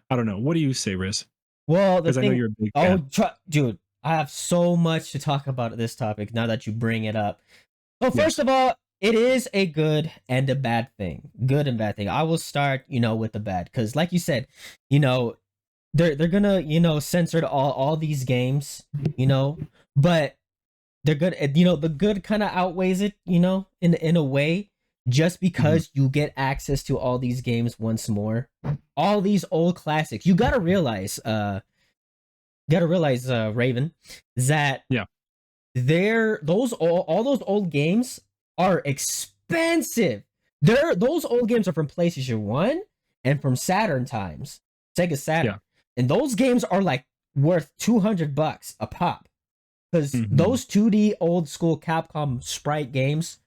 I don't know. What do you say, Riz? Well, the Because I know thing, you're a big oh, fan. dude, I have so much to talk about this topic now that you bring it up. So first Yes. of all, it is a good and a bad thing. Good and bad thing. I will start, with the bad because, like you said, you know, they're gonna, censor all these games, but they're good. The good kind of outweighs it, in a way, just Mhm. because you get access to all these games once more, all these old classics. You gotta realize, Raven, that Yeah. all those old games are expensive. Those old games are from PlayStation 1 and from Saturn times. Sega Yeah. Saturn. And those games are like worth $200 a pop. Because Mhm. those 2D old school Capcom sprite games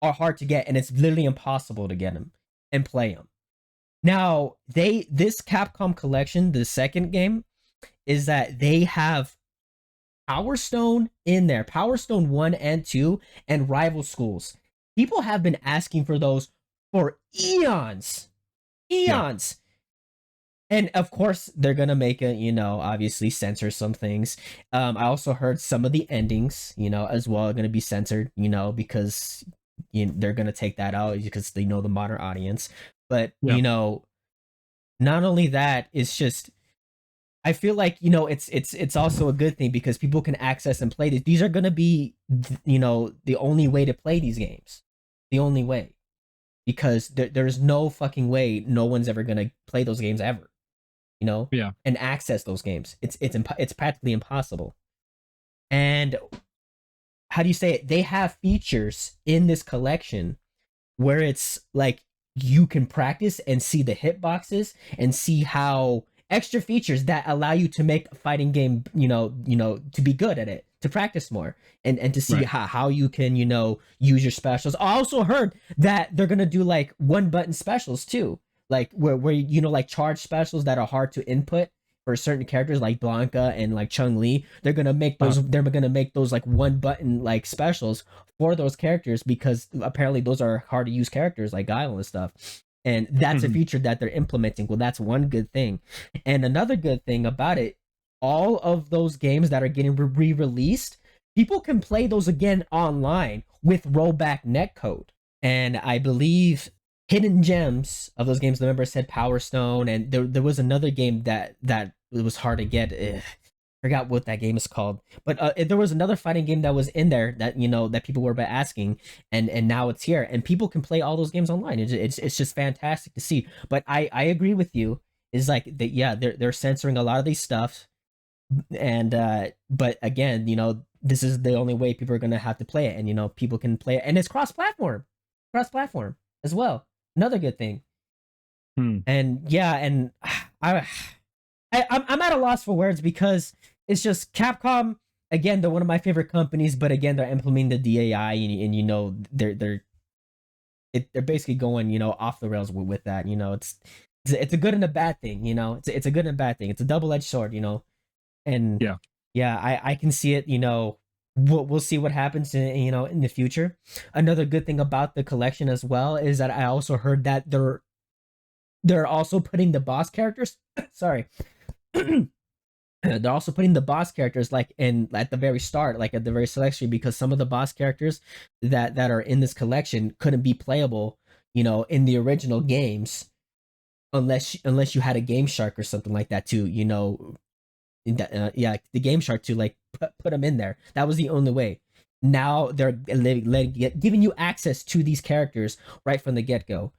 are hard to get, and it's literally impossible to get them and play them. Now, this Capcom collection, the second game, is that they have Power Stone in there, Power Stone 1 and 2, and Rival Schools. People have been asking for those for eons. Yeah. Eons. And of course, they're gonna make it, obviously censor some things. I also heard some of the endings, as well, are gonna be censored, because they're gonna take that out because they know the modern audience. But Yeah. not only that, it's just I feel like it's also a good thing because people can access and play these. These are gonna be the only way to play these games, the only way, because there's no fucking way no one's ever gonna play those games ever, Yeah. and access those games. It's practically impossible. And how do you say it? They have features in this collection where it's like you can practice and see the hitboxes and see how extra features that allow you to make a fighting game, to be good at it, to practice more, and to see Right. how you can, use your specials. I also heard that they're gonna do like one button specials too, like where like charge specials that are hard to input for certain characters like Blanca and like Chung Li. They're gonna make Uh, those. They're gonna make those like one button like specials for those characters because apparently those are hard to use characters like Guile and stuff. And that's a mhm. feature that they're implementing. Well, that's one good thing. And another good thing about it, all of those games that are getting re-released, people can play those again online with rollback netcode. And I believe hidden gems of those games, the member said Power Stone, and there was another game that it was hard to get. Forgot what that game is called, but there was another fighting game that was in there that that people were asking, and now it's here, and people can play all those games online. It's just fantastic to see. But I agree with you. Is like that, yeah, they're censoring a lot of these stuff, and but again, this is the only way people are gonna have to play it, and people can play it, and it's cross platform as well. Another good thing. Hmm. And yeah, and I, I'm at a loss for words because it's just Capcom. Again, they're one of my favorite companies, but again, they're implementing the DAI, and they're basically going off the rails with that. It's a good and a bad thing. It's a good and a bad thing. It's a double edged sword. And Yeah. yeah, I can see it. We'll see what happens in the future. Another good thing about the collection as well is that I also heard that they're also putting the boss characters. Sorry. They're also putting the boss characters like in at the very start, like at the very selection, because some of the boss characters that are in this collection couldn't be playable, in the original games unless you had a Game Shark or something like that to, yeah, the Game Shark to like put them in there. That was the only way. Now they're giving you access to these characters right from the get go.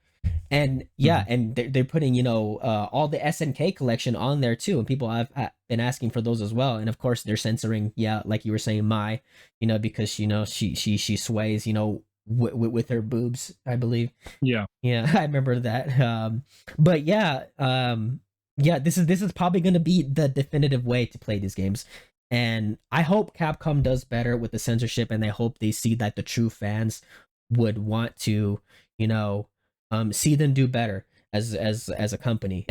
And yeah, Mhm. and they're putting all the SNK collection on there too, and people have been asking for those as well. And of course they're censoring, yeah, like you were saying, Mai, because she sways, with her boobs, I believe. Yeah. Yeah, I remember that. But yeah, yeah, this is probably going to be the definitive way to play these games. And I hope Capcom does better with the censorship, and I hope they see that the true fans would want to, see them do better as a company.